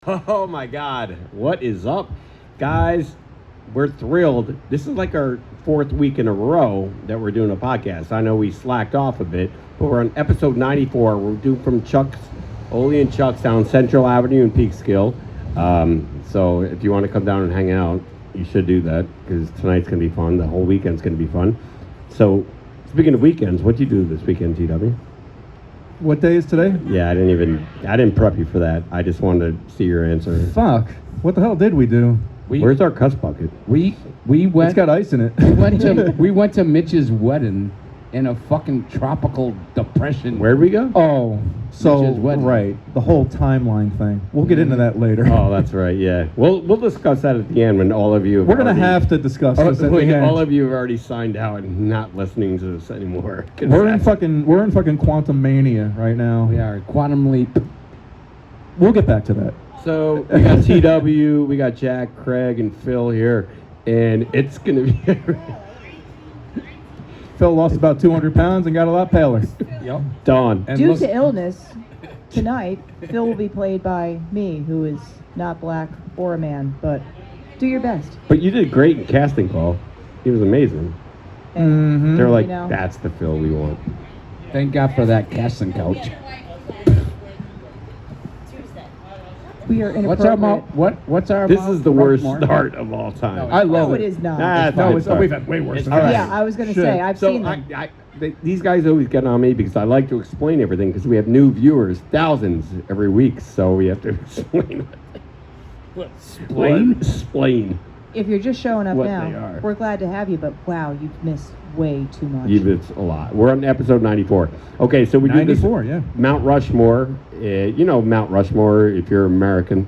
Oh my God, what is up? Guys, we're thrilled. This is like our 4th week in a row that we're doing a podcast. I know we slacked off a bit, but we're on episode 94. We're doing from Chuck's, Oli and Chuck's down Central Avenue in Peekskill. So if you want to come down and hang out, you should do that because tonight's going to be fun. The whole weekend's going to be fun. So speaking of weekends, what did you do this weekend, TW? What day is today? Yeah, I didn't prep you for that. I just wanted to see your answer. Fuck. What the hell did we do? Where's our cuss bucket? We went. It's got ice in it. we went to Mitch's wedding in a fucking tropical depression. Where'd we go? Oh, so Mitch's wedding. right, the whole timeline thing. We'll get into that later. Oh, that's right. Yeah, we'll discuss that at the end when all of you. We're gonna have to discuss this at the end. All of you have already signed out and not listening to this anymore. We're in fucking quantum mania right now. We are quantum leap. We'll get back to that. So we got TW, we got Jack, Craig, and Phil here, and it's gonna be. Phil lost about 200 pounds and got a lot paler. Yep. Dawn. And Due to illness, tonight, Phil will be played by me, who is not black or a man, but do your best. But you did great in casting call. He was amazing. And, They're like, you know, that's the Phil we want. Thank God for that casting couch. we are What's our inappropriate. what's our This is the worst Rushmore? start of all time. No, I love No, it. it is not. Nah, it's No, fine, it's, fine. we've had way worse It's than all that. right. Yeah, I was going to Shit. say, I've So seen them. these guys always get on me because I like to explain everything because we have new viewers, thousands every week, so we have to explain. Explain. If you're just showing up What now, they are. we're glad to have you, but wow, you've missed way too much. It's a lot. We're on episode 94. Okay, so we do this 94, yeah. Mount Rushmore. You know Mount Rushmore if you're American.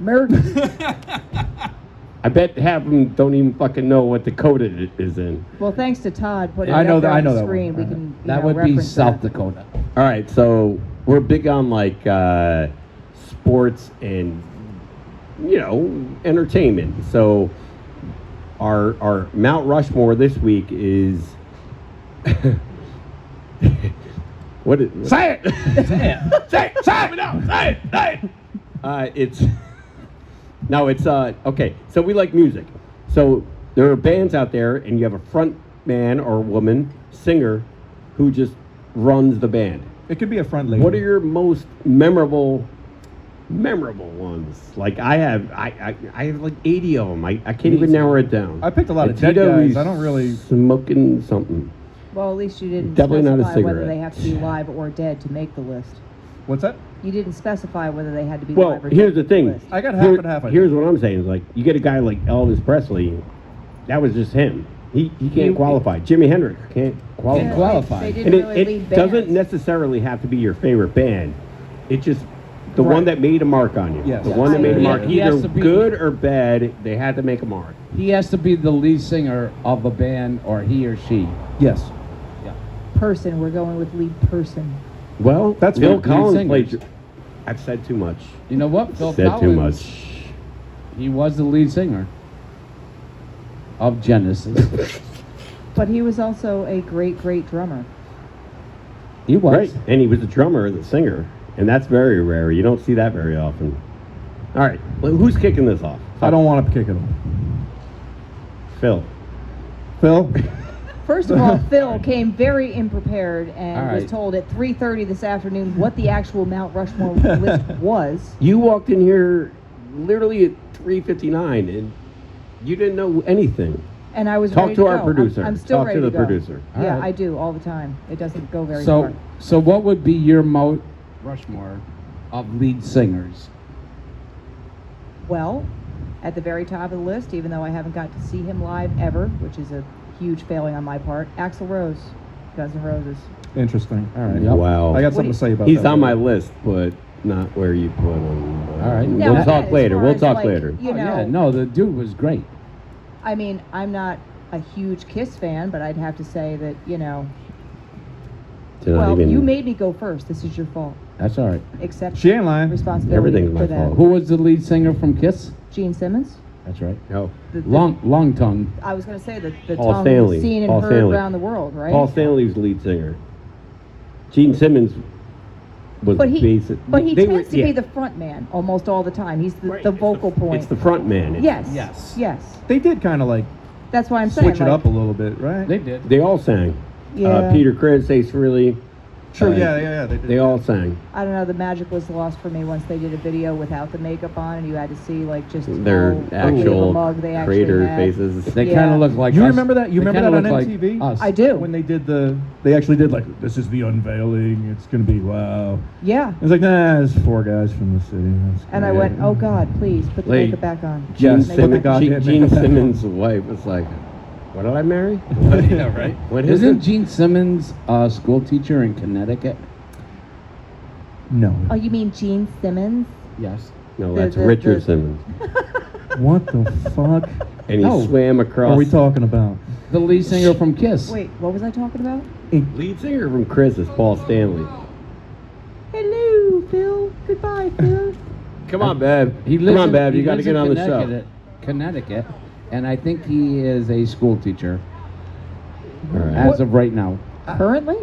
I bet half of them don't even fucking know what Dakota it is in. Well, thanks to Todd putting I it know up there that- I on know the that screen, one. we can That would be reference South that. Dakota. All right, so we're big on like sports and entertainment. So our Mount Rushmore this week is what is Say it. say it say it say it. It's okay. So we like music. So there are bands out there, and you have a front man or woman singer who just runs the band. It could be a front lady. What are your most memorable ones? Like I have like 80 of them. I can't even narrow it down. I picked a lot of And dead Tito guys. is I don't really. smoking something. Well, at least you didn't Definitely not a specify whether cigarette. they have to be live or dead to make the list. What's that? You didn't specify whether they had to be Well, live or here's dead the to make thing. list. I got half and half. I Here's think. what I'm saying is like you get a guy like Elvis Presley, that was just him. He can't qualify. Jimi Hendrix can't qualify. Can't qualify. They And didn't really it lead doesn't bands. necessarily have to be your favorite band. It's just the one Right. that made a mark on you. Yes. The one that made a He- mark. he Either has to be- good or bad, they had to make a mark. He has to be the lead singer of a band, or he or she. Yes. Person, we're going with lead person. Well, That's Phil what lead Collins singers. played. I've said too much. You know what? Phil Said Collins. too much. He was the lead singer of Genesis. But he was also a great, great drummer. He was. Right. And he was a drummer, the singer. And that's very rare. You don't see that very often. All right. Well, who's kicking this off? I don't want to kick it off. Phil. Phil? First of all, Phil came very unprepared and All was right. told at 3:30 this afternoon what the actual Mount Rushmore list was. You walked in here literally at 3:59 and you didn't know anything. And I was Talk ready to to our go. producer. I'm still Talk ready to the to go. producer. All Yeah, right. I do all the time. It doesn't go very So, far. so what would be your Mount Rushmore of lead singers? Well, at the very top of the list, even though I haven't got to see him live ever, which is a huge failing on my part, Axl Rose, Guns N' Roses. Interesting. All right. Yep. Wow. I got What something do to say about He's that. on my list, but not where you put him. All right. No, We'll I talk meant later. as We'll far as, talk like, later. You Oh, know, yeah, no, the dude was great. I mean, I'm not a huge Kiss fan, but I'd have to say that, To not well, even- you made me go first. This is your fault. That's all right. Accept She ain't lying. responsibility Everything's for my that. fault. Who was the lead singer from Kiss? Gene Simmons. That's right. No. The- Long tongue. I was going to say the Paul tongue Stanley. seen and Paul heard Stanley. around the world, right? Paul Stanley's lead singer. Gene Simmons was But he basic. tends to yeah. be the front man almost all the time. He's Right. the vocal point. It's the front man. Yes. Yes. Yes. They did kind of like That's why I'm saying switch it like, up a little bit, right? They did. They all sang. Yeah. Peter Criss, Ace Frehley. True. uh, Yeah. They did. They all sang. I don't know. The magic was lost for me once they did a video without the makeup on, and you had to see like just Their how big of a actual mug they actually creator had. faces. They Yeah. kind of look like You us. remember that? You They remember kinda that on look like MTV? us. I do. When they did they actually did like, this is the unveiling. It's gonna be wow. Yeah. It was like, nah, it's 4 guys from the city. That's And I great. went, oh God, please put the Like, makeup back on. Gene, Yes, Make it put the back on. goddamn Gene makeup back on. Simmons' wife was like, "What did I marry? Yeah, right. What is Isn't it?" Gene Simmons a school teacher in Connecticut? No. Oh, you mean Gene Simmons? Yes. No, The- that's the- Richard the- Simmons. What the fuck And he No. swam across. are we talking about? The lead singer from Kiss. Wait, what was I talking about? Lead singer from Chris is Paul Stanley. Hello, Phil. Goodbye, Phil. Come on, Bev. He lives Come on, in- Bev. he You got to lives get in on the show. Connecticut, and I think he is a school teacher All right. as of right now. Currently?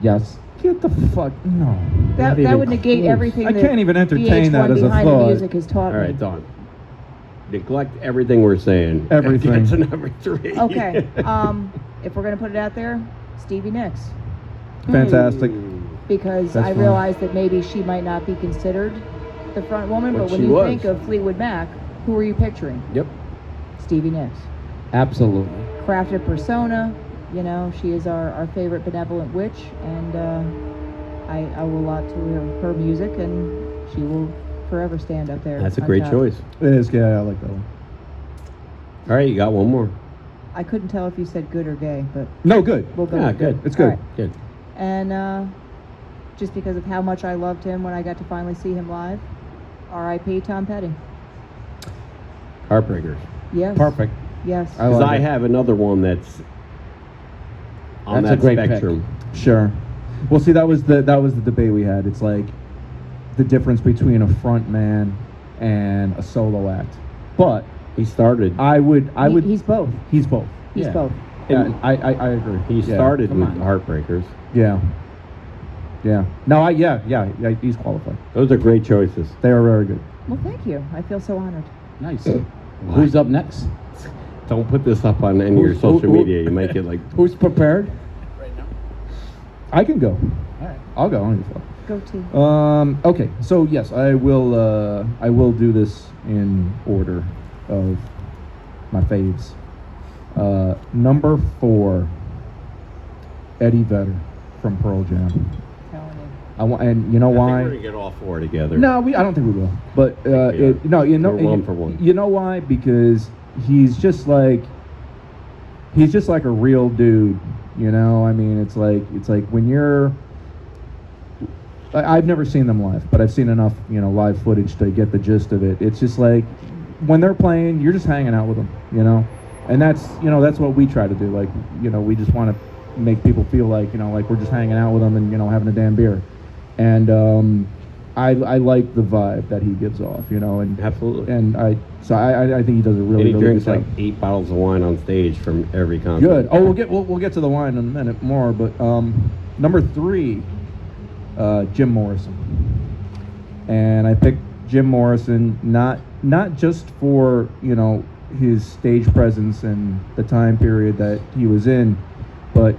Yes. Get the fuck no. That even would negate close. everything I that can't even entertain VH1 that as a behind thought. the music has taught All right, me. Dawn. Neglect everything we're saying. Everything. Get to number 3. Okay. If we're gonna put it out there, Stevie Nicks, Fantastic. because That's I fine. realized that maybe she might not be considered the front woman, But but when she you was. think of Fleetwood Mac, who are you picturing? Yep. Stevie Nicks. Absolutely. Crafted persona, you know, she is our favorite benevolent witch, and I owe a lot to her music, and she will forever stand up there. That's a on great top. choice. It is. Yeah, I like that one. All right, you got one more. I couldn't tell if you said good or gay, but No, good. we'll go Yeah, with good. It's All good. right. Good. And just because of how much I loved him when I got to finally see him live, R.I.P. Tom Petty. Heartbreakers. Yes. Perfect. Yes. I Because like I it. have another one that's on That's a that great pick. spectrum. Sure. Well, see, that was the debate we had. It's like the difference between a front man and a solo act. But He started. I would. He's both. He's both. He's Yeah. both. Yeah, I agree. He Yeah. started come with on. Heartbreakers. Yeah. Yeah. No, yeah. He's qualified. Those are great choices. They are very good. Well, thank you. I feel so honored. Nice. Who's up next? Don't put this up on any of your Who- social who- media. You might get like. Who's prepared? I can go. All right. I'll go. I don't give a fuck. Go team. Okay, so yes, I will do this in order of my faves. Number 4, Eddie Vedder from Pearl Jam. Telling you. I want, and you know I think why? we're gonna get all 4 together. No, I don't think we will. But Yeah. no, you know, We're one for one. You know why? Because he's just like a real dude. You know, I mean, it's like when you're. I've never seen them live, but I've seen enough, live footage to get the gist of it. It's just like when they're playing, you're just hanging out with them, and that's what we try to do. Like, we just want to make people feel like, like we're just hanging out with them and having a damn beer. And I like the vibe that he gives off, and Absolutely. and I think he does a And really he really drinks good like job. 8 bottles of wine on stage from every concert. Good. Oh, we'll get to the wine in a minute more, but number 3, Jim Morrison, and I picked Jim Morrison not just for his stage presence and the time period that he was in, but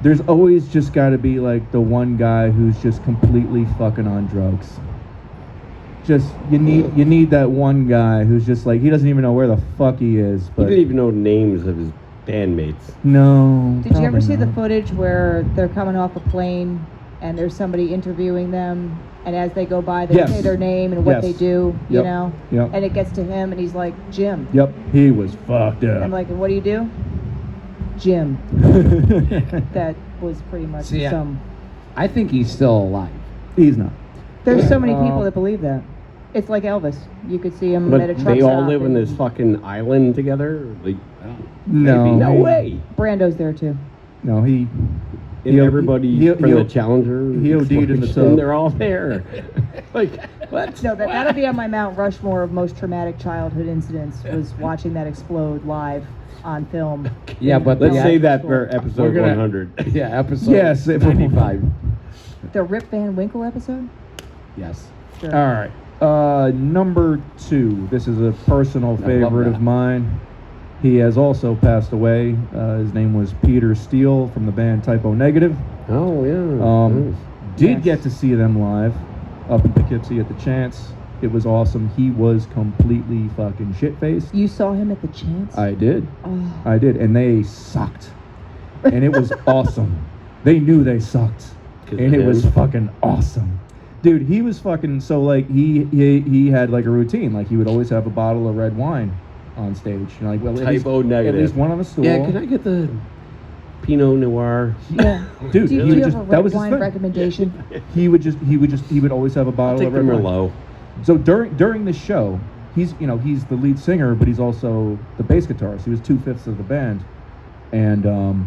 there's always just got to be like the one guy who's just completely fucking on drugs. Just you need that one guy who's just like he doesn't even know where the fuck he is. He But didn't even know the names of his bandmates. no. Did you ever probably see the not. footage where they're coming off a plane and there's somebody interviewing them, and as they go by, they Yes. say their name and what Yes. they do, Yep. Yep. And it gets to him, and he's like, Jim. Yep, he was fucked up. I'm like, and what do you do? Jim. That was pretty much See, some. I think he's still alive. He's not. There's so many Uh, people that believe that. It's like Elvis. You could see him But at a truck they all stop live in and this fucking island together? Like, No. maybe. No he- way. Brando's there too. No, he. And everybody from the he Challenger. he OD'd in the explosion, tub. They're all there. Like, what? No, that'll be on my Mount Rushmore of most traumatic childhood incidents. Was watching that explode live on film. Yeah, but Let's yeah, save that for we're episode gonna- 100. Yeah, episode Yes, if- 95. The Rip Van Winkle episode? Yes. Sure. All right. Number 2. This is a personal love favorite that. of mine. He has also passed away. His name was Peter Steele from the band Typo Negative. Oh yeah. Nice. Did Yes. get to see them live up in Poughkeepsie at the Chance. It was awesome. He was completely fucking shit-faced. You saw him at the Chance? I did. Oh. I did. And they sucked. And it was awesome. They knew they sucked. 'Cause And of it was him? fucking awesome. Dude, he was fucking, so like, he had like a routine. Like, he would always have a bottle of red wine on stage. You know, like, well, Typo Negative. At least one on the stool. Yeah, can I get the Pinot Noir? Yeah. Dude, do he you would have just, a that red was his wine thing. recommendation? He would always have a bottle Take of the red wine. Merlot. So during the show, he's the lead singer, but he's also the bass guitarist. He was 2/5 of the band, and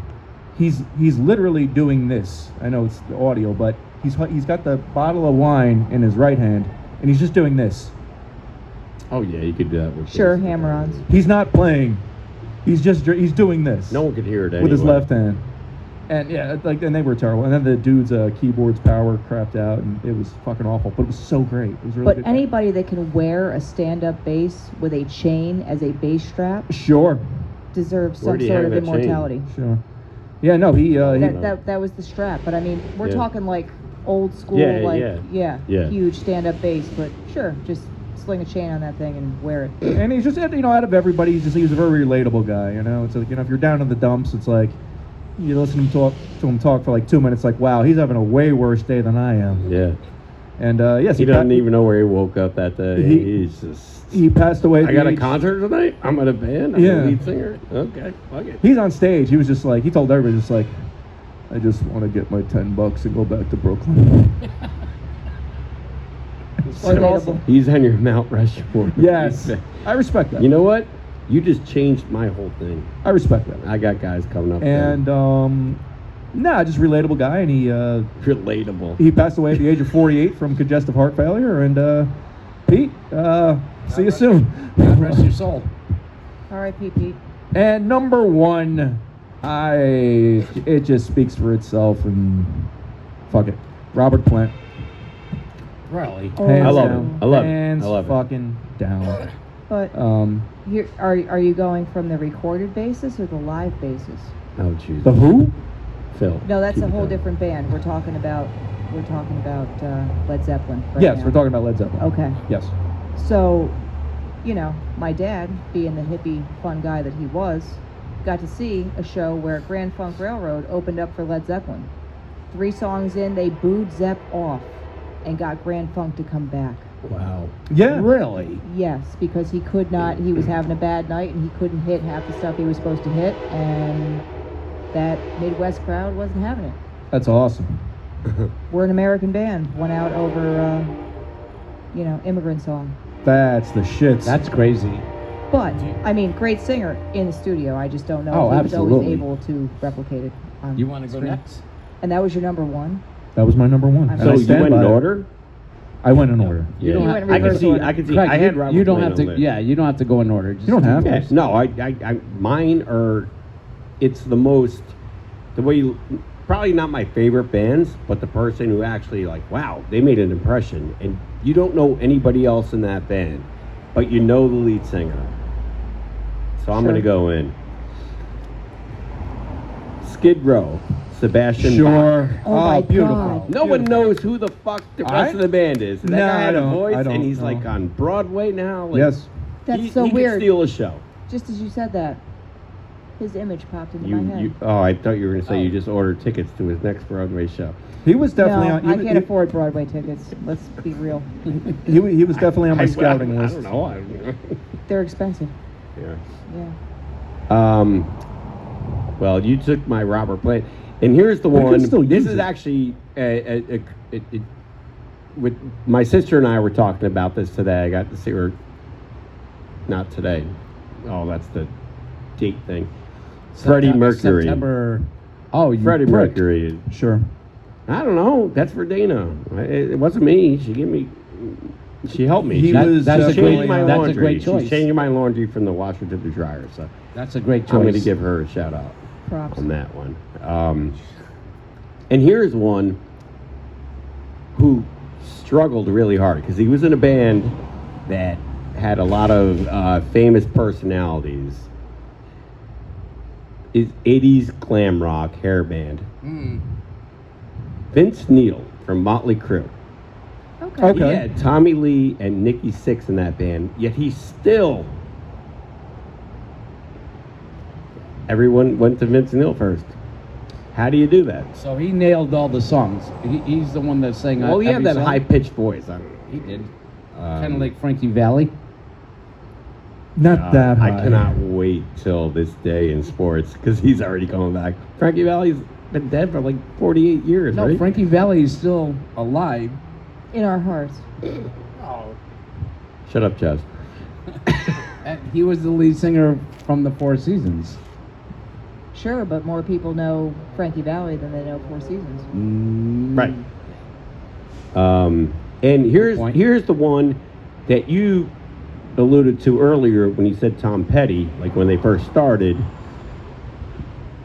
he's literally doing this. I know it's the audio, but he's got the bottle of wine in his right hand, and he's just doing this. Oh yeah, you could do that with Sure, this. hammer-ons. He's not playing. He's doing this. No one could hear it anyway. with his left hand. And yeah, and they were terrible. And then the dude's keyboard's power crapped out, and it was fucking awful. But it was so great. It was really But good. anybody that can wear a stand-up bass with a chain as a bass strap Sure, deserves Where some do you sort hang of that chain? immortality. sure. Yeah, no, he That was the strap. But I mean, we're Yeah. talking like old school, Yeah, like yeah. huge stand-up bass. But sure, just sling a chain on that thing and wear it. and he's just, out of everybody, he was a very relatable guy. It's like, if you're down in the dumps, it's like you listen to him talk for like 2 minutes, like, wow, he's having a way worse day than I am. Yeah. And yes, He doesn't even know where he woke up that day. He's just. he passed away. at I the got a age- concert tonight. I'm at a band. I'm Yeah. the lead singer. Okay, fuck it. He's on stage. He was just like, he told everybody, just like, I just want to get my $10 and go back to Brooklyn. It's fucking Relatable. awesome. He's on your Mount Rushmore. Yes, I respect that. You know what? You just changed my whole thing. I respect that. I got guys coming up. And just relatable guy, and relatable. he passed away at the age of 48 from congestive heart failure. And Pete, see you soon. God rest your soul. R.I.P. Pete. And number 1, it just speaks for itself, and fuck it, Robert Plant. Really? Oh, Hands I love down. him. I love him. Hands I love him. fucking down. But are you going from the recorded basis or the live basis? Oh, Jesus. The Who? Phil. No, that's keep a it whole down. different band. We're talking about Led Zeppelin. Right Yes, now. we're talking about Led Zeppelin. Okay. Yes. So, my dad, being the hippie fun guy that he was, got to see a show where Grand Funk Railroad opened up for Led Zeppelin. 3 songs in, they booed Zepp off and got Grand Funk to come back. Wow. Yeah. Really? Yes, because he could not, he was having a bad night and he couldn't hit half the stuff he was supposed to hit, and that Midwest crowd wasn't having it. That's awesome. We're an American band, won out over, Immigrant Song. That's the shits. That's crazy. But, I mean, great singer in the studio. I just don't know Oh, if he was always absolutely. able to replicate it on You want to go screen. next? And that was your number 1? That was my number 1. I'm And So I you stand went by in it. order? I went in order. Yeah. You went in I can reverse see. order. I can see. Craig, I had you, Robert you don't Plant have on to. there. Yeah, you don't have to go in order. Just You don't have Yeah, to. no, mine are, it's the most, the way you, probably not my favorite bands, but the person who actually wow, they made an impression, and you don't know anybody else in that band, but you know the lead singer. So I'm Sure. gonna go in. Skid Row, Sebastian Bach. Sure. Oh my beautiful. God. No one knows who the fuck the rest of the band is. And that No, guy had I a don't. voice, I don't and he's know. on Broadway now. Yes. That's so he weird. Could steal a show. Just as you said that, his image popped into my head. I thought you were going to say you just ordered tickets to his next Broadway show. He was definitely no, on. He, I was- can't afford Broadway tickets. Let's be real. He was definitely on my scouting I list. don't know. I don't know. They're expensive. Yeah. Yeah. Well, you took my Robert Plant, and here's the We can one. still This use is it. actually with my sister and I were talking about this today. I got to see her. Not today. Oh, that's the date thing. Freddie Mercury. September. Oh, you Freddie prick. Mercury. Sure. I don't know. That's for Dana. It wasn't me. She gave me. She helped me. He She was that's a definitely changed my that's a laundry. great choice. She's changing my laundry from the washer to the dryer. So That's a great choice. I'm going to give her a shout out Props. on that one. And here's one. who struggled really hard because he was in a band that had a lot of famous personalities. Is 80s glam rock hair band. Vince Neil from Motley Crue. Okay. He had Tommy Lee and Nikki Sixx in that band, yet he still. Everyone went to Vince Neil first. How do you do that? So he nailed all the songs. He's the one that sang. Well, he had every that song. high-pitched voice. He did. Kind of like Frankie Valli. Not that high. I cannot wait till this day in sports because he's already coming back. Frankie Valli's been dead for like 48 years, No, right? Frankie Valli is still alive. In our hearts. Shut up, Chaz. And he was the lead singer from the Four Seasons. Sure, but more people know Frankie Valli than they know Four Seasons. Right. And here's Point. the one that you alluded to earlier when you said Tom Petty, like when they first started.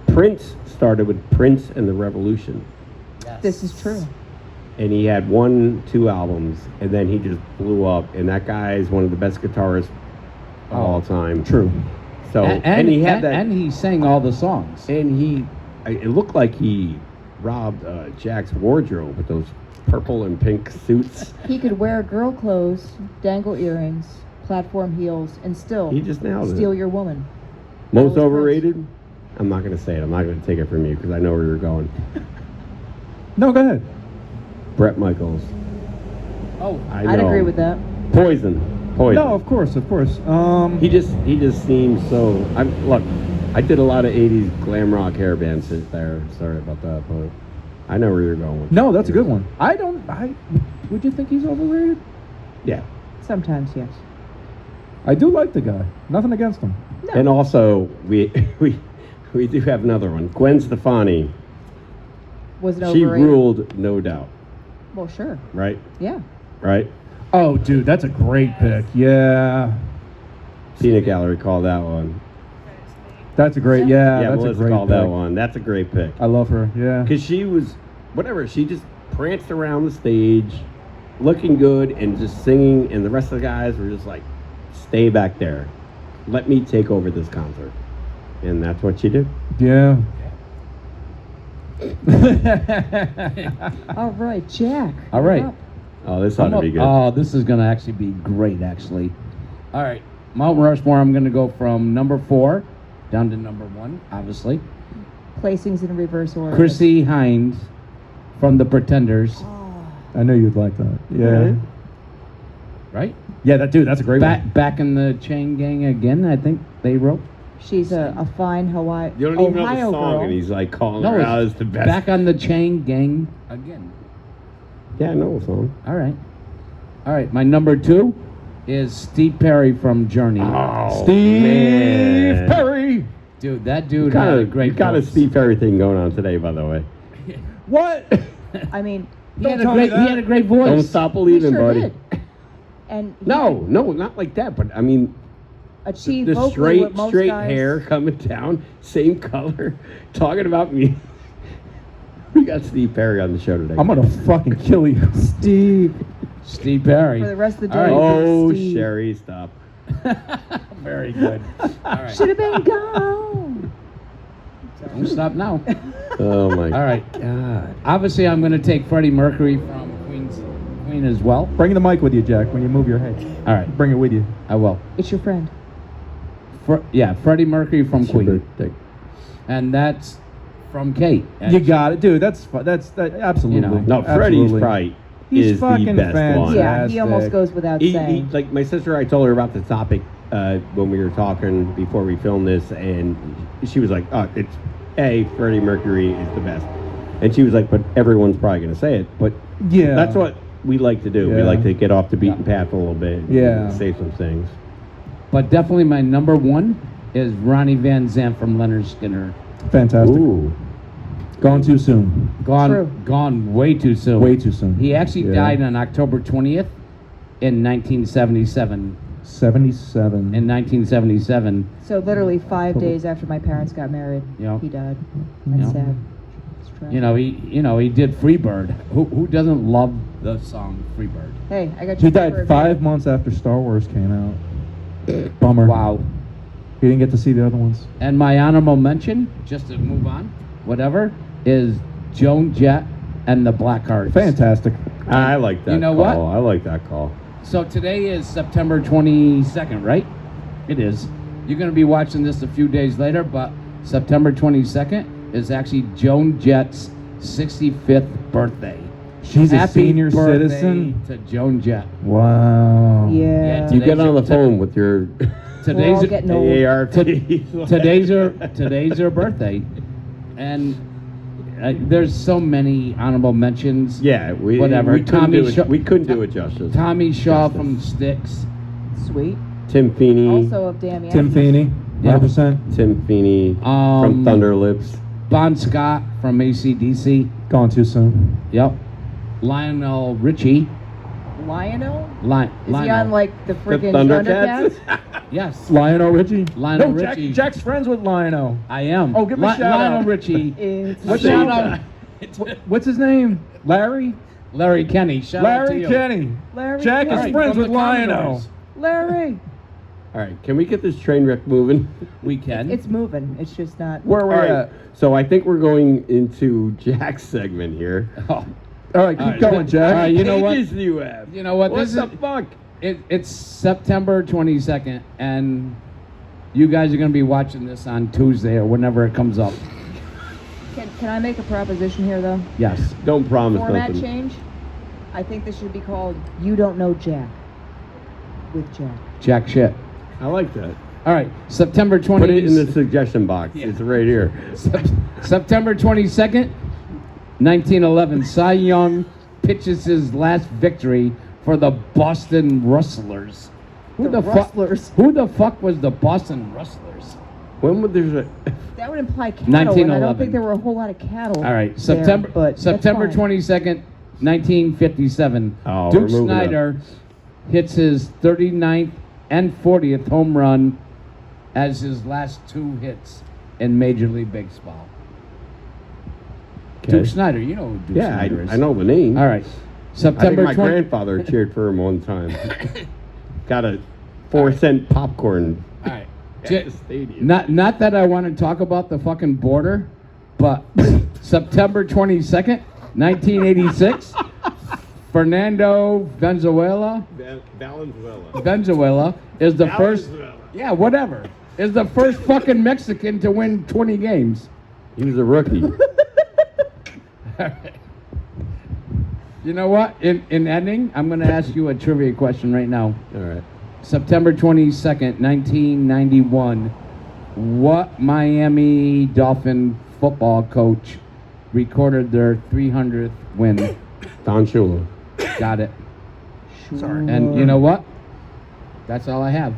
Prince started with Prince and the Revolution, This is true. and he had 1-2 albums, and then he just blew up. And that guy is one of the best guitarists of all time. True. So and he had that, and he sang all the songs. and it looked like he robbed Jack's wardrobe with those purple and pink suits. He could wear girl clothes, dangle earrings, platform heels, and still He just nailed it. steal your woman. Most That was overrated? I'm not going to say it. I'm not going to take it from you because I know where you're going. No, go ahead. Bret Michaels. Oh, I know. I'd agree with that. Poison. No, of course, of course. He just seems so. Look, I did a lot of '80s glam rock hair bands there. Sorry about that, but I know where you're going. With No, that's a it. good one. Would you think he's overrated? Yeah, Sometimes, yes. I do like the guy. Nothing against him. No. and also we do have another one. Gwen Stefani. Was it She overrated? ruled, no doubt. Well, sure. Right, Yeah. right. Oh, dude, that's a great pick. Yeah, Peanut Gallery called that one. that's a great. Yeah, Yeah, that's a Melissa great called pick. that one. That's a great pick. I love her. Yeah. Because she was, whatever, she just pranced around the stage, looking good and just singing, and the rest of the guys were just like, stay back there. Let me take over this concert. And that's what she did. Yeah. All right, Jack. All you're right. up. Oh, this ought to be good. Oh, this is going to actually be great, actually. All right. Mount Rushmore, I'm going to go from number 4 down to number 1, obviously. Placings in reverse order. Chrissy Hynde from The Pretenders, Oh, I knew you'd like that. Yeah. Really? right? Yeah, that's a great one. Back in the Chain Gang again, I think they wrote. she's a fine Hawaii. You don't even know the Ohio song, girl. and he's like calling No, her it's out as the best. Back on the Chain Gang again. Yeah, I know the song. All right. All right. My number 2 is Steve Perry from Journey. Oh, Steve man. Perry. Dude, that dude had a great You got a voice. Steve Perry thing going on today, by the way. What? I mean, He Don't had, tell a me great, he that. had a great Don't voice. stop he believing, sure buddy. did. And he No, not like that. But I mean, achieved the vocally what most straight guys, hair coming down, same color, talking about me. We got Steve Perry on the show today. I'm gonna fucking kill you, Steve. Steve Perry. for the rest of the All day. right. Oh, Steve. Sherry, stop. Very good. All right. Should have been gone. Don't stop now. Oh my All right. God. Obviously, I'm going to take Freddie Mercury from Queen as well. Bring the mic with you, Jack. When you move your head, All right. bring it with you. I will. It's your friend. Freddie Mercury from Super Queen. thick. And that's from Kate. You got it, dude. That's absolutely. You know. No, Freddie's Absolutely. probably He's is the fucking best one. Yeah, he Fantastic. almost goes without saying. Like my sister, I told her about the topic when we were talking before we filmed this, and she was like, "Oh, it's Freddie Mercury is the best," and she was like, "But everyone's probably going to say it." But Yeah. that's what we like to do. We Yeah. like to get off the beaten path a little bit. And Yeah. say some things. But definitely my number 1 is Ronnie Van Zant from Leonard Skinner. Fantastic. Ooh, Gone too soon. True. Gone way too soon. Way too soon. He actually Yeah. died on October 20th in 1977. 77. In 1977. So literally 5 days after my parents got married, Yeah. he died. That's Yeah. sad. It's tragic. He did Freebird. Who doesn't love the song Freebird. Hey, I got He you. died 5 months after Star Wars came out. Bummer. Wow. He didn't get to see the other ones. And my honorable mention, just to move on, whatever, is Joan Jett and the Blackhearts. Fantastic. I like that You know call. what? I like that call. So today is September 22nd, right? It is. You're going to be watching this a few days later, but September 22nd is actually Joan Jett's 65th birthday. She's a Happy senior birthday citizen. to Joan Jett. Wow. Yeah. Yeah, You get on the Today's- phone with your We're all getting old. AARP. today's her birthday, and there's so many honorable mentions. Yeah, Whatever. We couldn't Tommy do it. Shaw- We couldn't do it justice. Tommy Shaw Justice. from Styx. Sweet. Tim Feeney. Also of Damn Tim Yankees. Feeney, 100%. Tim Feeney from Thunder Lips. Bon Scott from AC/DC. Gone too soon. Yep. Lionel Richie. Lionel? Li- Is he Lionel. on like the The freaking Thundercats. Thundercats? Yes. Lionel Richie. Lionel no, Jack, Richie. Jack's friends with Lionel. I am. Oh, give him a shout Lionel out. Richie. It's What's Shout his out. What's his name? Larry? Larry Kenny. Shout out to Larry you. Kenny. Larry. Jack is Larry friends from with the Lionel. Commodores. Larry. All right, can we get this train wreck moving? We can. It's moving. It's just not. Where are we All right, at? so I think we're going into Jack's segment here. Oh. All right, keep All right, going, Jack. all right, you know what? Pages do you have? You know what? What This the is fuck? it's September 22nd, and you guys are going to be watching this on Tuesday or whenever it comes up. Can I make a proposition here though? Yes. Don't promise Format nothing. change. I think this should be called "You Don't Know Jack" with Jack. Jack shit. I like that. All right, September 20th. Put it in the suggestion box. Yeah. It's right here. September 22nd, 1911. Cy Young pitches his last victory for the Boston Rustlers. The Rustlers. Who the fuck was the Boston Rustlers? When would there's a That would imply cattle, and I don't 1911. think there were a whole lot of cattle. All right, there, September but that's September fine. 22nd, 1957. Oh, we're Duke moving up. Snyder hits his 39th and 40th home run as his last two hits in Major League Baseball. Okay. Duke Snyder, you know who Duke Yeah, Snyder is. I know the name. All right, I think September my 20. grandfather cheered for him one time. Got a 4-cent popcorn All right. at the stadium. Not that I want to talk about the fucking border, but September 22nd, 1986, Fernando Venezuela is the first. Yeah, whatever. Is the first fucking Mexican to win 20 games. He was a rookie. You know what? In ending, I'm going to ask you a trivia question right now. All right. September 22nd, 1991. What Miami Dolphin football coach recorded their 300th win? Don Shula. Got it. Sorry. And you know what? That's all I have.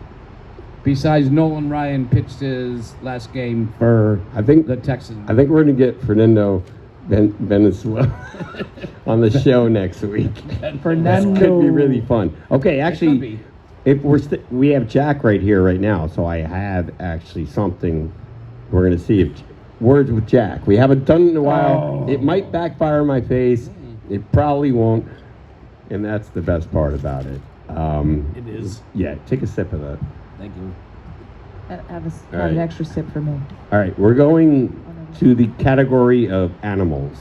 Besides, Nolan Ryan pitched his last game for I think the Texans. we're going to get Fernando Venezuela on the show next week. Fernando. This could be really fun. Okay, It could actually, be. if we have Jack right here right now, so I have actually something. We're going to see if words with Jack. We haven't done it in a while. Oh. It might backfire in my face. It probably won't, and that's the best part about it. It is. Yeah, take a sip of that. Thank you. Have All an right. extra sip for me. All right, we're going to the category of animals.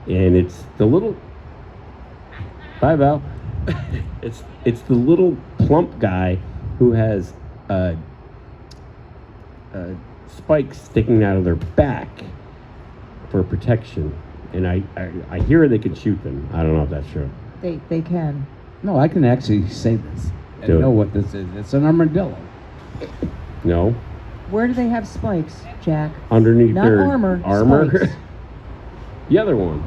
And it's the little... Bye, Val. It's the little plump guy who has spikes sticking out of their back for protection. And I hear they can shoot them. I don't know if that's true. They can. No, I can actually say this. I Do it. know what this is. It's an armadillo. No? Where do they have spikes, Jack? Underneath Not their armor, armor. spikes. The other one.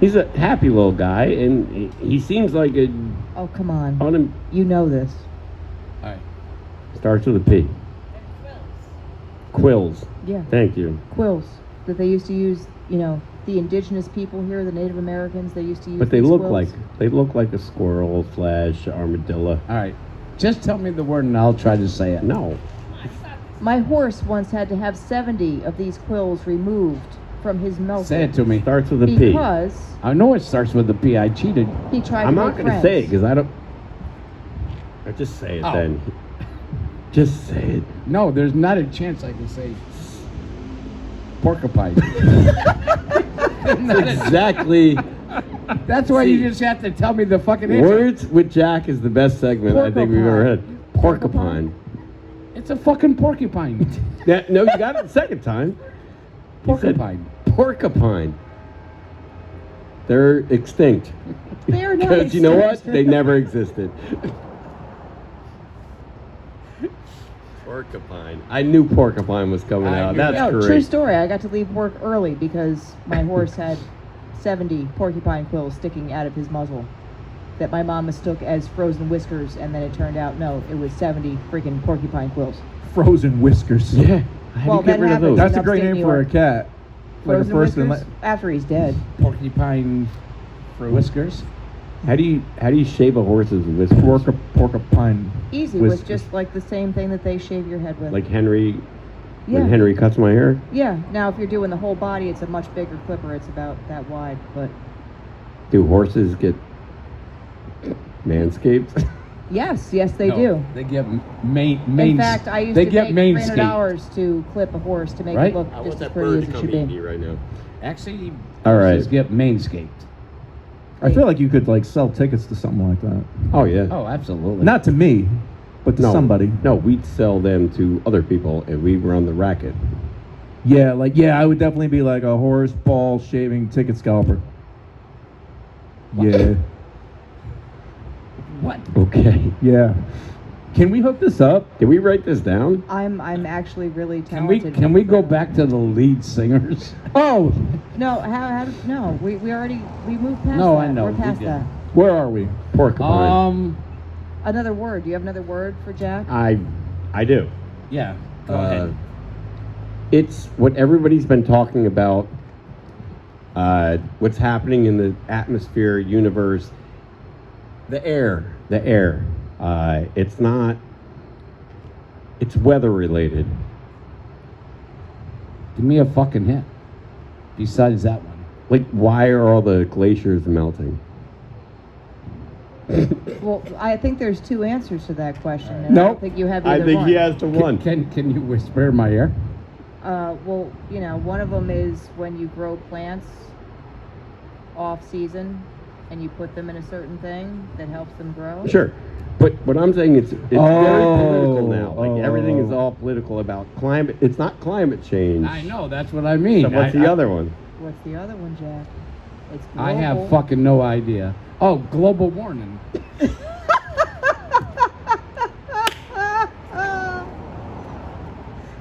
He's a happy little guy, and he seems like a Oh, come on. You know this. All right. starts with a P. Quills. Yeah. Thank you. Quills that they used to use, the indigenous people here, the Native Americans, they used to use But they these look quills. like a squirrel / armadillo. All right. Just tell me the word and I'll try to say it. No. My horse once had to have 70 of these quills removed from his muzzle. Say it to me. Starts with a P. Because I know it starts with a P. I cheated. he tried I'm to not make going to friends. say it because I don't. I just say it Oh. then. Just say it. No, there's not a chance I can say porcupine. Exactly. That's why See, you just have to tell me the fucking answer. Words with Jack is the best segment I think we've ever had. Porcupine. It's a fucking porcupine. Yeah, no, you got it the second time. You said Porcupine. porcupine. They're extinct. They're not Because you know what? extinct. They never existed. Porcupine. I knew porcupine was coming I out. knew That's that. No, great. true story. I got to leave work early because my horse had 70 porcupine quills sticking out of his muzzle that my mom mistook as frozen whiskers, and then it turned out, no, it was 70 freaking porcupine quills. Frozen whiskers. Yeah. How Well, do you get that rid of happens. those? That's a In great upstate name New for a York. cat. Like a Frozen person. whiskers after he's dead. Porcupine whiskers. How do you shave a horse's whiskers? Porcupine. Easy was Whiskers. just like the same thing that they shave your head with. Like Henry, yeah. when Henry cuts my hair? Yeah. Now, if you're doing the whole body, it's a much bigger clipper. It's about that wide, but Do horses get manscaped? yes, they No, do. They get main. In fact, I used they to get make mainscaped. $300 to clip a horse to make Right? it look I want just as that pretty bird as to it come should eat be. me right now. Actually, All right. horses get mainscaped. I feel like you could like sell tickets to something like that. Oh yeah. Oh, absolutely. Not to me, but to no, somebody. No, we'd sell them to other people and we run the racket. Yeah, I would definitely be like a horse ball shaving ticket scalper. Yeah, What? Okay. yeah. Can we hook this up? Did we write this down? I'm actually really Can we talented. go back to the lead singers? Oh, No, no, we already moved past No, that. I know, We're we past did. that. where are we? Porcupine. Another word. Do you have another word for Jack? I do. Yeah. Go ahead. It's what everybody's been talking about. What's happening in the atmosphere, universe, the air. It's not. It's weather related. Give me a fucking hint. Besides that one. Like, why are all the glaciers melting? Well, I think there's two answers to that question. And I Nope. don't think you have I either think one. he has the one. Can you whisper in my ear? Well, one of them is when you grow plants off season and you put them in a certain thing that helps them grow. Sure. But what I'm saying is, it's very political now. Like, Oh. everything is all political about climate. It's not climate change. I know, that's what I mean. So what's the other one? What's the other one, Jack? It's I have global. fucking no idea. Oh, global warming.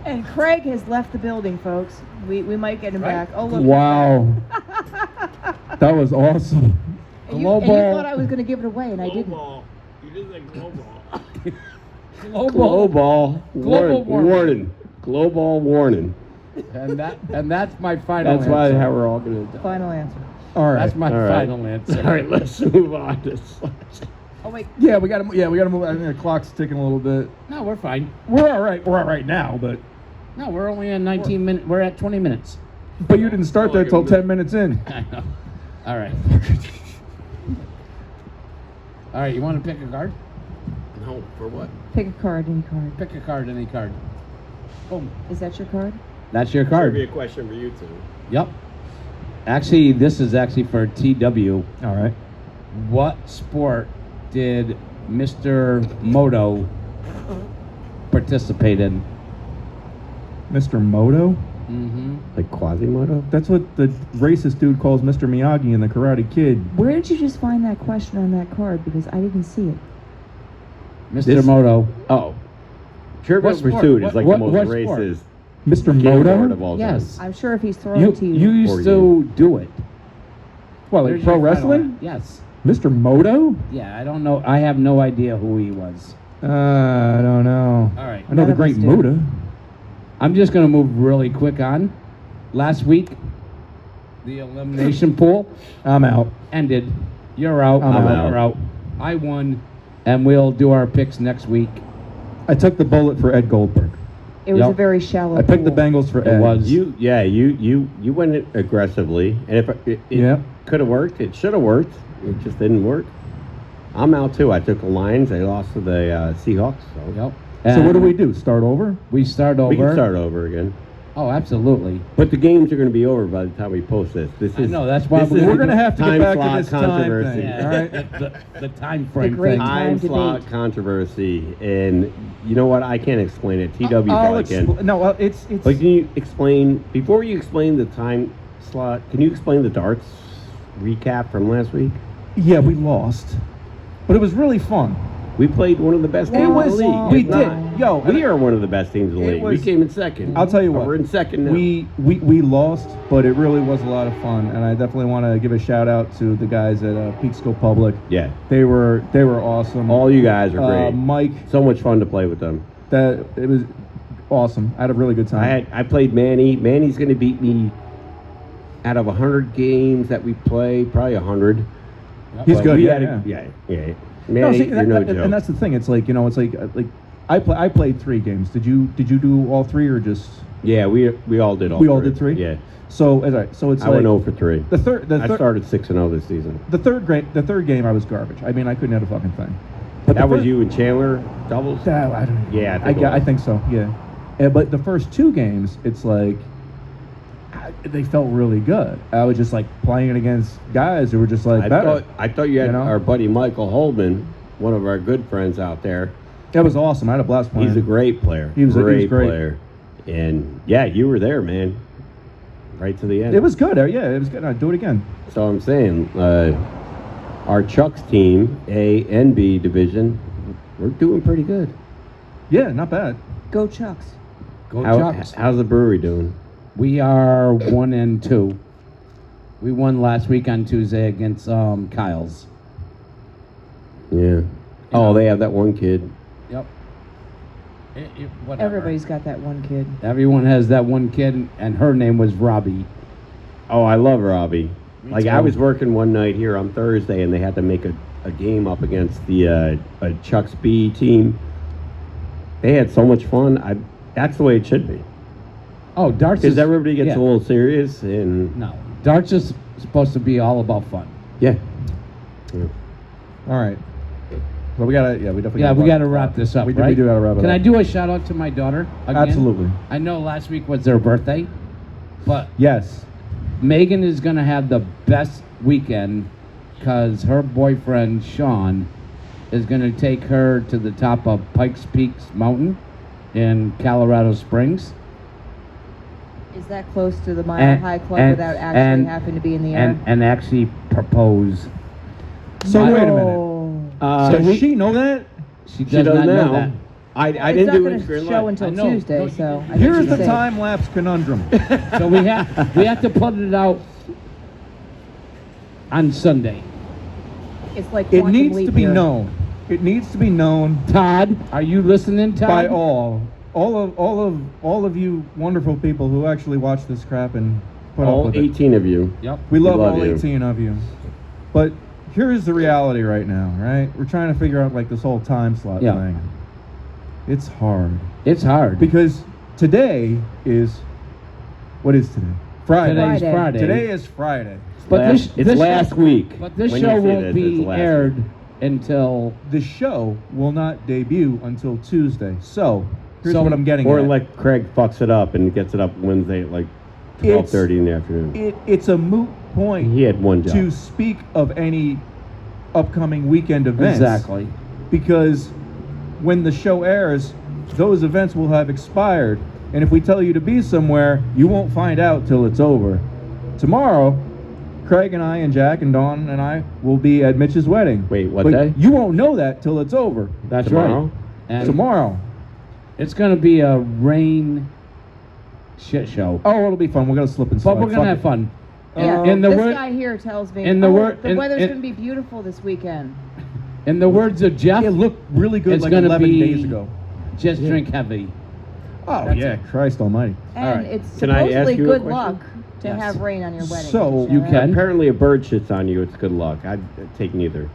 And Craig has left the building, folks. We might get him Right. back. Oh, look. Wow, that was awesome. And you thought I was going to give it away, and I didn't. You just said global. Global. Global warming. warning. Global warning. And that's my final That's why answer. how we're all gonna die. Final answer. All right. That's my All right. final answer. All right, let's move on to Slash. Oh, wait. Yeah, we gotta move. I think the clock's ticking a little bit. No, we're fine. We're all right. We're all right now, but No, we're only at 19 minutes. We're at 20 minutes. you didn't start Oh, that like a till minute. 10 minutes in. I know. All right. All right, you want to pick a card? No, for what? Pick a card, any card. Pick a card, any card. Boom. Is that your card? That's your That'd be a card. question for you two. Yep. Actually, this is actually for TW. All right. What sport did Mr. Moto participate in? Mr. Moto? Mm-hmm. Like Quasimodo? That's what the racist dude calls Mr. Miyagi in The Karate Kid. Where did you just find that question on that card? Because I didn't see it. Mr. This- Moto. Oh. Trivial What sport? Pursuit is like What- the what most sport? racist Mr. game board of Moto? all time. Yes. I'm sure if he's throwing You it to you. used Or to do it. What, like There's pro your final wrestling? one. Yes. Mr. Moto? Yeah, I don't know. I have no idea who he was. I don't know. All right. I know None the of great us do. Muda. I'm just going to move really quick on. Last week, the elimination pool I'm out. ended. You're out. I'm out. You're out. I won, and we'll do our picks next week. I took the bullet for Ed Goldberg. It was Yep. a very shallow I picked the pool. Bengals for It A. was. You went it aggressively, and if it Yeah. could have worked, it should have worked. It just didn't work. I'm out too. I took the Lions. They lost to the Seahawks. So Yep. So what do And we do? Start over? We start over. we can start over again. Oh, absolutely. But the games are going to be over by the time we post this. This I is know, that's why this we- is We're gonna have to time get back slot to this time controversy. thing. Yeah, All right. the time frame great thing. time. Time debate. slot controversy, and you know what? I can't explain it. TW probably can. No, well, it's But can you explain before you explain the time slot? Can you explain the darts recap from last week? yeah, we lost, but it was really fun. We played one of the best It teams was- in the league. we If not, did. Yo, we are one of the best teams in the it league. We was- came in second. I'll tell you But what. we're in second now. We lost, but it really was a lot of fun, and I definitely want to give a shout out to the guys at Peekskill Public. yeah, They were awesome. all you guys are great. Mike, So much fun to play with them. that it was awesome. I had a really good time. I played Manny. Manny's going to beat me out of 100 games that we play, probably 100. He's But good. we Yeah, had yeah. yeah. Manny, see, you're no joke. and that's the thing. It's like it's like I played 3 games. Did you do all 3 or just? Yeah, we all did all. We all did 3. Yeah, So so it's I like went 0 for 3. the third I started 6-0 this season. the third game I was garbage. I mean I couldn't hit a fucking thing. But That the was fir- you and Chandler doubles. I don't. Yeah, I think so. Yeah, but the first 2 games, it's like they felt really good. I was just like playing against guys who were just like better. I thought you had You know? our buddy Michael Holman, one of our good friends out there. That was awesome. I had a blast playing. He's a great player. He was great great. player. And yeah, you were there, man. Right to the end. It was good. Yeah, it was good. I'd do it again. So I'm saying, our Chuck's team, A and B division, we're doing pretty good. Yeah, not bad. Go Chucks. Go Chucks. How's the brewery doing? We are 1-2. We won last week on Tuesday against Kyle's. Yeah. Oh, they have that one kid. Yep. Whatever. Everybody's got that one kid. Everyone has that one kid, and her name was Robbie. Oh, I love Robbie. Like, too. I was working one night here on Thursday, and they had to make a game up against the Chuck's B team. They had so much fun. That's the way it should be. Oh, darts Because is everybody gets yeah. a little serious, and No, darts is supposed to be all about fun. yeah. All right. Well, we definitely. Yeah, we got to wrap this up, We right? do got to wrap it up. Can I do a shout out to my daughter again? Absolutely. I know last week was their birthday, but Yes. Megan is going to have the best weekend because her boyfriend, Sean, is going to take her to the top of Pikes Peaks Mountain in Colorado Springs. Is that close to the Mile And- High Club and- without actually and- having to be in the air? And actually propose. So My- wait a minute. Oh. Does she know that? She does She does not know now. that. I It's didn't not do gonna it for show until I know. Tuesday, No, so I Here's think the she's safe. time lapse conundrum. So we have to put it out on Sunday. It's like It quantum needs leap to be year. known. It needs to be known Todd, are you listening, Todd? by all of you wonderful people who actually watch this crap and put up All with 18 of you. Yep. it. We love love all you. 18 of you. But here's the reality right now, right? We're trying to figure out like this whole time slot Yeah. thing. It's hard It's hard. because today is what is today? Friday. Today's Friday. Friday. Today is Friday. But It's this last show, week. But this When you show say won't this, be it's last aired week. until The show will not debut until Tuesday. So here's So- what I'm getting Or at. like Craig fucks it up and gets it up Wednesday at like 12:30 in the afternoon. It's a moot point He had one job. to speak of any upcoming weekend events. exactly. Because when the show airs, those events will have expired. And if we tell you to be somewhere, you won't find out till it's over. Tomorrow, Craig and I and Jack and Dawn and I will be at Mitch's wedding. Wait, what But day? You won't know that till it's over. That's Tomorrow? right. And Tomorrow. it's going to be a rain shit show. Oh, it'll be fun. We're gonna slip and slide. But we're going to have fun. Yeah, In the this word- guy here tells me, in the word- the in- weather's in- going to be beautiful this weekend. In the words of Jeff, It looked really good it's like gonna 11 be days ago. just drink heavy. Oh That's yeah, it. Christ Almighty! And All right. it's Can I ask supposedly you a good question? luck to Yes. have rain on your wedding. So, Did you know can. Apparently, a bird shits on you. It's good luck. I'd take neither.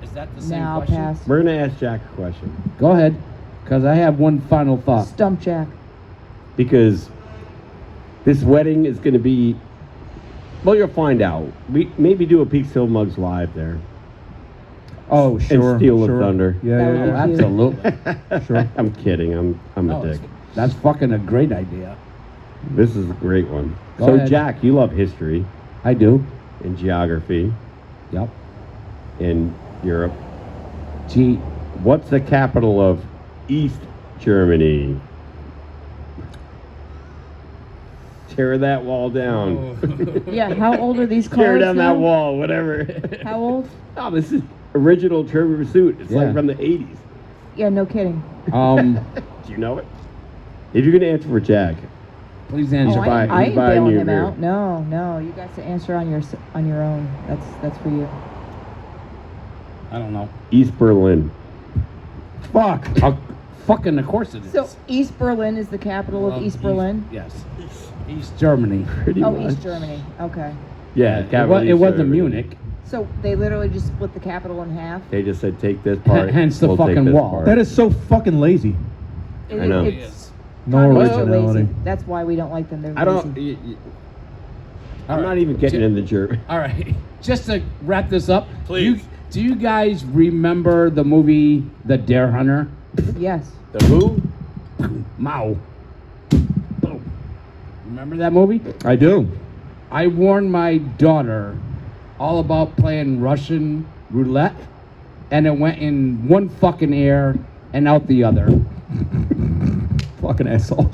Is that the that? same Now question? pass. We're gonna ask Jack a question. Go ahead. Because I have one final thought. Stump Jack. Because this wedding is going to be, well, you'll find out. We maybe do a PeekskillMugs live there. Oh, sure. Steel of sure. Thunder. Yeah, That yeah, would yeah. be Absolutely. Sure. I'm kidding. I'm No, a dick. that's fucking a great idea. This is a great one. Go So, ahead. Jack, you love history I do. and geography Yep. in Europe. Gee, What's the capital of East Germany? Tear that wall down. Yeah, how old are these cars Tear down now? that wall, whatever. How old? Oh, this is original Trivial Pursuit. It's Yeah. like from the 80s. Yeah, no kidding. um, Do you know it? If you're going to answer for Jack, please Oh, answer. buy- I he's ain't buying bailing you a him beer. out. No, you got to answer on your own. That's for you. I don't know. East Berlin. Fuck. Fucking, of course it is. So East Berlin is the capital of East Berlin. Yes. East Germany. Pretty Oh, much. East Germany. Okay. Yeah, It, capital it East wasn't Germany. Munich. So they literally just split the capital in half. They just said, take this part. Hence the we'll take fucking this wall. part. That is so fucking lazy. I know. It's No communists are originality. lazy. That's why we don't like them. They're I don't. lazy. I'm All not right. even getting J- in the German. All right. Just to wrap this up. Please. Do you guys remember the movie The Dare Hunter? Yes. The who? Mao. Boom. Remember that movie? I do. I warned my daughter all about playing Russian roulette, and it went in one fucking ear and out the other. Fucking asshole.